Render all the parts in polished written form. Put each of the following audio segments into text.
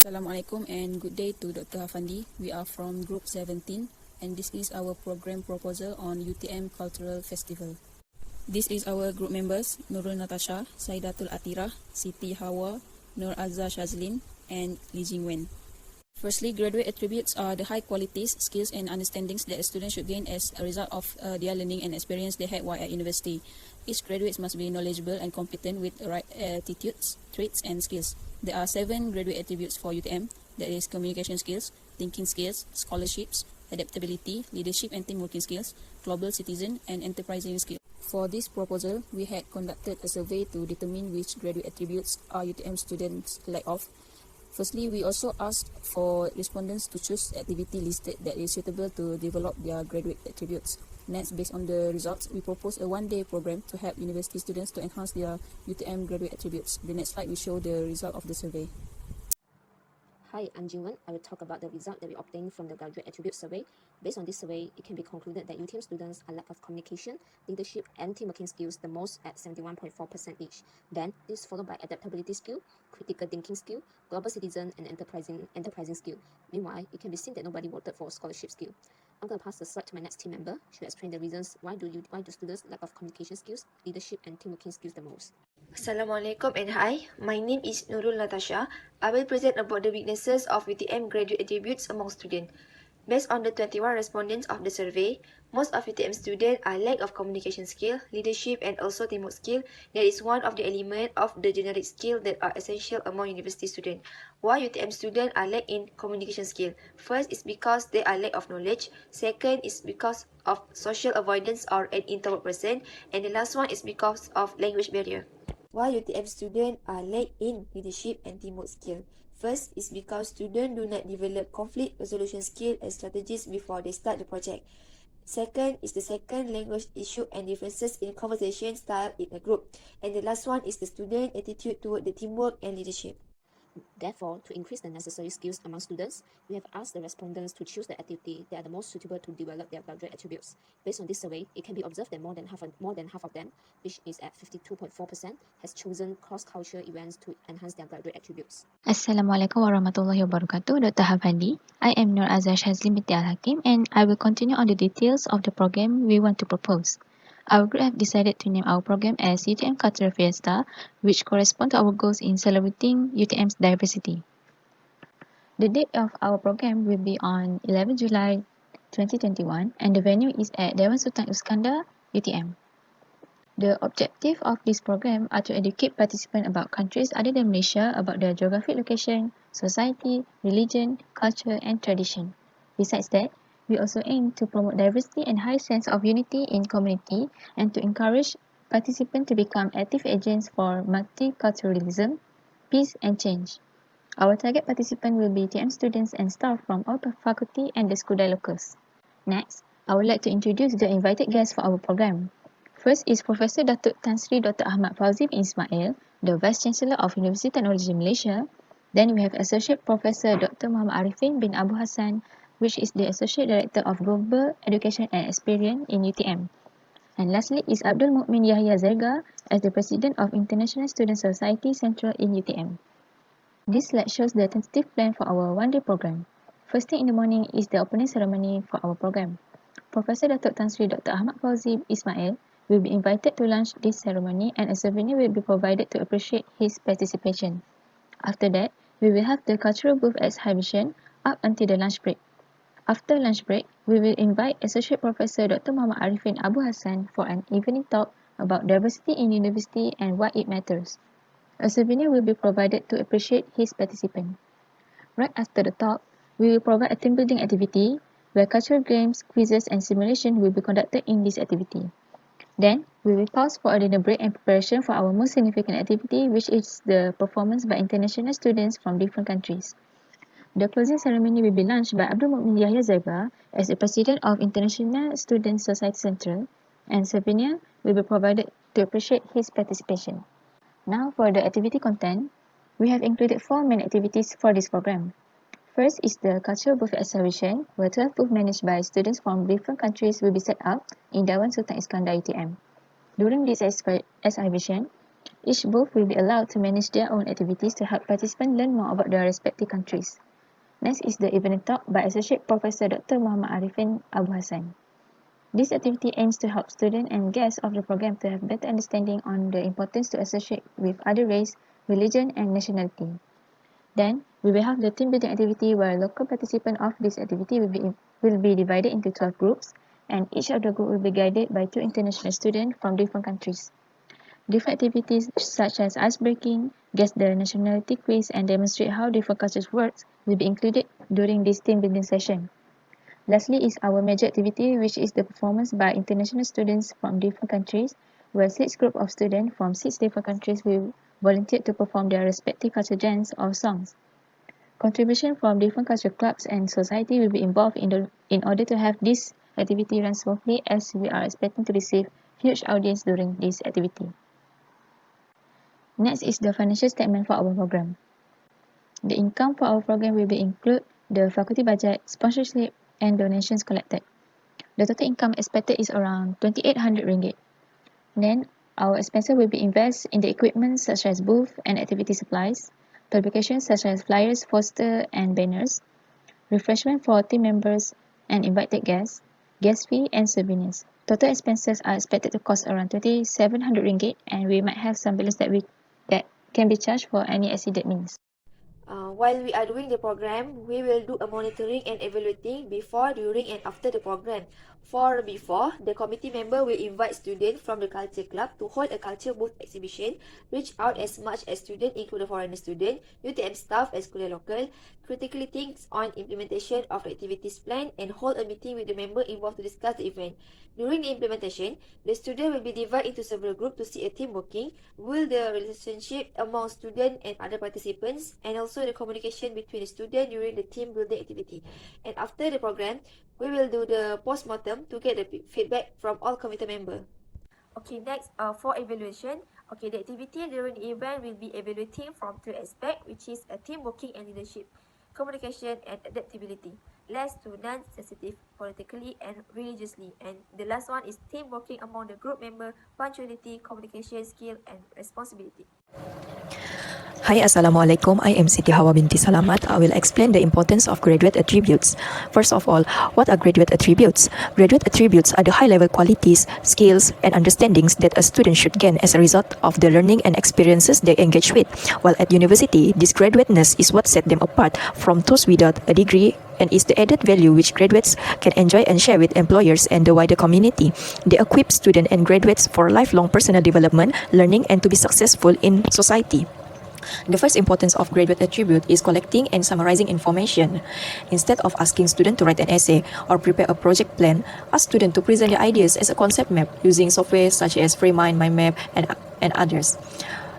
Assalamualaikum and good day to Dr. Hafandi. We are from Group 17 and this is our program proposal on UTM Cultural Festival. This is our group members, NURUL NATASHA, SAIDATUL ATHIRAH, SITI HAWA, AZZASYAZLIN and JING. Firstly, graduate attributes are the high qualities, skills and understandings that a student should gain as a result of their learning and experience they had while at university. Each graduate must be knowledgeable and competent with the right attitudes, traits and skills. There are 7 graduate attributes for UTM, that is communication skills, thinking skills, scholarships, adaptability, leadership and team working skills, global citizen and enterprising skills. For this proposal, we had conducted a survey to determine which graduate attributes are UTM students lack of. Firstly, we also asked for respondents to choose activity listed that is suitable to develop their graduate attributes. Next, based on the results, we propose a one-day program to help university students to enhance their UTM graduate attributes. The next slide will show the result of the survey. Hi, I'm Jingwen. I will talk about the result that we obtained from the graduate attribute survey. Based on this survey, it can be concluded that UTM students are lack of communication, leadership, and team working skills the most at 71.4% each. Then, this is followed by adaptability skill, critical thinking skill, global citizen, and enterprising skill. Meanwhile, it can be seen that nobody voted for scholarship skill. I'm going to pass the slide to my next team member. She'll explain the reasons why do students lack of communication skills, leadership, and team working skills the most. Assalamualaikum and hi, my name is NURUL NATASHA. I will present about the weaknesses of UTM graduate attributes among students. Based on the 21 respondents of the survey, most of UTM students are lack of communication skill, leadership and also teamwork skill. That is one of the elements of the generic skill that are essential among university students. Why UTM students are lack in communication skill? First is because they are lack of knowledge. Second is because of social avoidance or an introvert person. And the last one is because of language barrier. Why UTM students are lack in leadership and teamwork skill? First is because students do not develop conflict resolution skill and strategies before they start the project. Second is the second language issue and differences in conversation style in a group. And the last one is the student attitude toward the teamwork and leadership. Therefore, to increase the necessary skills among students, we have asked the respondents to choose the activity that are the most suitable to develop their graduate attributes. Based on this survey, it can be observed that more than half of them, which is at 52.4%, has chosen cross-cultural events to enhance their graduate attributes. Assalamualaikum warahmatullahi wabarakatuh, Dr. Hafandi. I am AZZASYAZLIN binti ALHAKIM and I will continue on the details of the program we want to propose. Our group have decided to name our program as UTM Cultural Fiesta, which correspond to our goals in celebrating UTM's diversity. The date of our program will be on 11 July 2021 and the venue is at Dewan Sultan Iskandar, UTM. The objective of this program are to educate participants about countries other than Malaysia about their geographic location, society, religion, culture and tradition. Besides that, we also aim to promote diversity and high sense of unity in community and to encourage participants to become active agents for multiculturalism, peace and change. Our target participants will be TM students and staff from all faculty and the school locals. Next, I would like to introduce the invited guests for our program. First is Professor Datuk Tan Sri Dr. Ahmad Fauzi bin Ismail, the Vice Chancellor of University Technology Malaysia. Then we have Associate Professor Dr. Muhammad Arifin bin Abu Hassan, which is the Associate Director of Global Education and Experience in UTM. And lastly is Abdul Mukmin Yahya Zerga as the President of International Student Society Central in UTM. This slide shows the tentative plan for our one-day program. First thing in the morning is the opening ceremony for our program. Professor Datuk Tan Sri Dr. Ahmad Fauzi Ismail will be invited to launch this ceremony and a souvenir will be provided to appreciate his participation. After that, we will have the cultural booth exhibition up until the lunch break. After lunch break, we will invite Associate Professor Dr. Muhammad Arifin Abu Hassan for an evening talk about diversity in university and why it matters. A souvenir will be provided to appreciate his participant. Right after the talk, we will provide a team building activity where cultural games, quizzes and simulation will be conducted in this activity. Then, we will pause for a dinner break and preparation for our most significant activity, which is the performance by international students from different countries. The closing ceremony will be launched by Abdul Mukmin Yahya Zerga as the President of International Student Society Central, and souvenir will be provided to appreciate his participation. Now, for the activity content, we have included 4 main activities for this program. First is the cultural booth exhibition, where 12 booths managed by students from different countries will be set up in Dewan Sultan Iskandar UTM. During this exhibition, Each booth will be allowed to manage their own activities to help participants learn more about their respective countries. Next is the evening talk by Associate Professor Dr. Muhammad Arifin Abu Hassan. This activity aims to help students and guests of the program to have better understanding on the importance to associate with other race, religion, and nationality. Then, we will have the team building activity where local participants of this activity will be divided into 12 groups, and each of the group will be guided by 2 international students from different countries. Different activities such as ice-breaking, guess the nationality quiz, and demonstrate how different cultures work will be included during this team building session. Lastly is our major activity, which is the performance by international students from different countries, where 6 groups of students from 6 different countries will volunteer to perform their respective cultural dance or songs. Contribution from different cultural clubs and society will be involved in order to have this activity run smoothly, as we are expecting to receive huge audience during this activity. Next is the financial statement for our program. The income for our program will be include the faculty budget, sponsorship, and donations collected. The total income expected is around 2,800 ringgit. Then, our expenses will be invested in the equipment such as booth and activity supplies, publications such as flyers, posters, and banners, refreshment for team members and invited guests, guest fee, and souvenirs. Total expenses are expected to cost around 2,700 ringgit, and we might have some balance that can be charged for any exceeded means. While we are doing the program, we will do a monitoring and evaluating before, during, and after the program. For before, the committee member will invite students from the culture club to hold a culture booth exhibition, reach out as much as students, including foreigner students, UTM staff as scholar local, critically think on implementation of the activities plan, and hold a meeting with the member involved to discuss the event. During the implementation, the student will be divided into several groups to see a team working, build the relationship among students and other participants, and also the communication between the student during the team building activity. And after the program, we will do the post-mortem to get the feedback from all committee members. Okay, next, for evaluation. Okay, the activity during the event will be evaluating from 2 aspects, which is a team working and leadership, communication and adaptability, less to non-sensitive politically and religiously. And the last one is team working among the group member, punctuality, communication skill, and responsibility. Hi, Assalamualaikum. I am Siti HAWA BINTI SALAMAT. I will explain the importance of graduate attributes. First of all, what are graduate attributes? Graduate attributes are the high-level qualities, skills, and understandings that a student should gain as a result of the learning and experiences they engage with. While at university, this graduateness is what sets them apart from those without a degree and is the added value which graduates can enjoy and share with employers and the wider community. They equip students and graduates for lifelong personal development, learning, and to be successful in society. The first importance of graduate attribute is collecting and summarizing information. Instead of asking students to write an essay or prepare a project plan, ask students to present their ideas as a concept map using software such as FreeMind, MindMap, and others.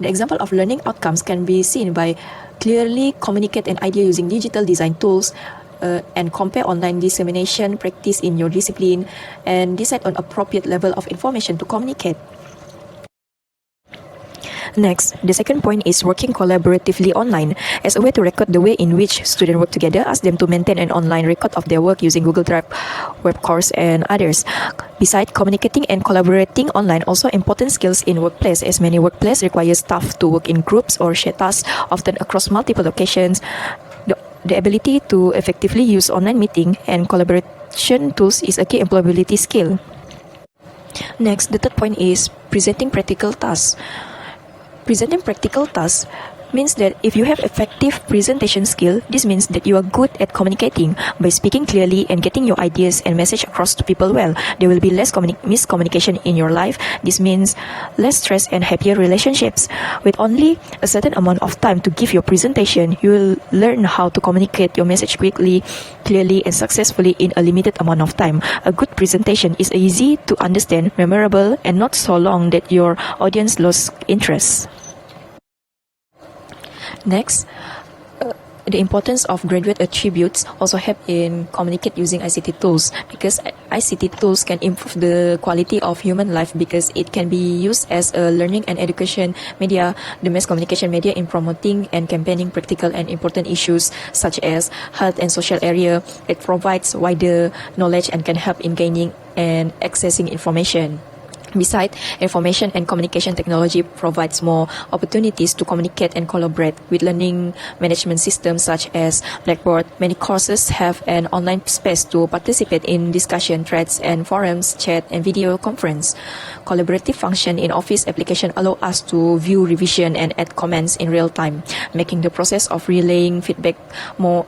The example of learning outcomes can be seen by clearly communicate an idea using digital design tools, and compare online dissemination practice in your discipline, and decide on appropriate level of information to communicate. Next, the second point is working collaboratively online. As a way to record the way in which students work together, ask them to maintain an online record of their work using Google Drive, web course, and others. Besides communicating and collaborating online, also important skills in workplace, as many workplaces require staff to work in groups or share tasks, often across multiple locations. The ability to effectively use online meeting and collaboration tools is a key employability skill. Next, the third point is presenting practical tasks. Presenting practical tasks means that if you have effective presentation skill, this means that you are good at communicating. By speaking clearly and getting your ideas and message across to people well, there will be less miscommunication in your life. This means less stress and happier relationships. With only a certain amount of time to give your presentation, you will learn how to communicate your message quickly, clearly, and successfully in a limited amount of time. A good presentation is easy to understand, memorable, and not so long that your audience loses interest. Next, the importance of graduate attributes also help in communicate using ICT tools, because ICT tools can improve the quality of human life because it can be used as a learning and education media, the mass communication media in promoting and campaigning practical and important issues such as health and social area. It provides wider knowledge and can help in gaining and accessing information. Besides, information and communication technology provides more opportunities to communicate and collaborate with learning management systems such as Blackboard. Many courses have an online space to participate in discussion threads and forums, chat, and video conference. Collaborative function in Office application allow us to view revision and add comments in real time, making the process of relaying feedback more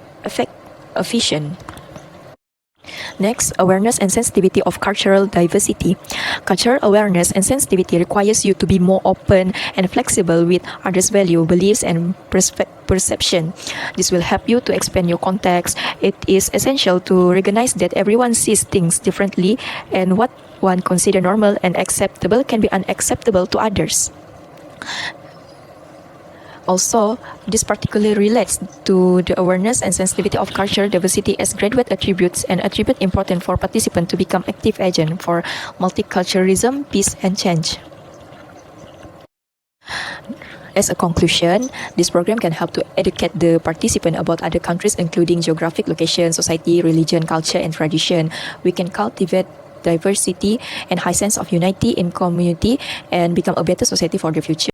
efficient. Next, awareness and sensitivity of cultural diversity. Cultural awareness and sensitivity requires you to be more open and flexible with others' value, beliefs, and perception. This will help you to expand your context. It is essential to recognize that everyone sees things differently, and what one considers normal and acceptable can be unacceptable to others. Also, this particularly relates to the awareness and sensitivity of cultural diversity as graduate attributes, and attribute important for participants to become active agents for multiculturalism, peace, and change. As a conclusion, this program can help to educate the participant about other countries, including geographic location, society, religion, culture, and tradition. We can cultivate diversity and high sense of unity in community and become a better society for the future.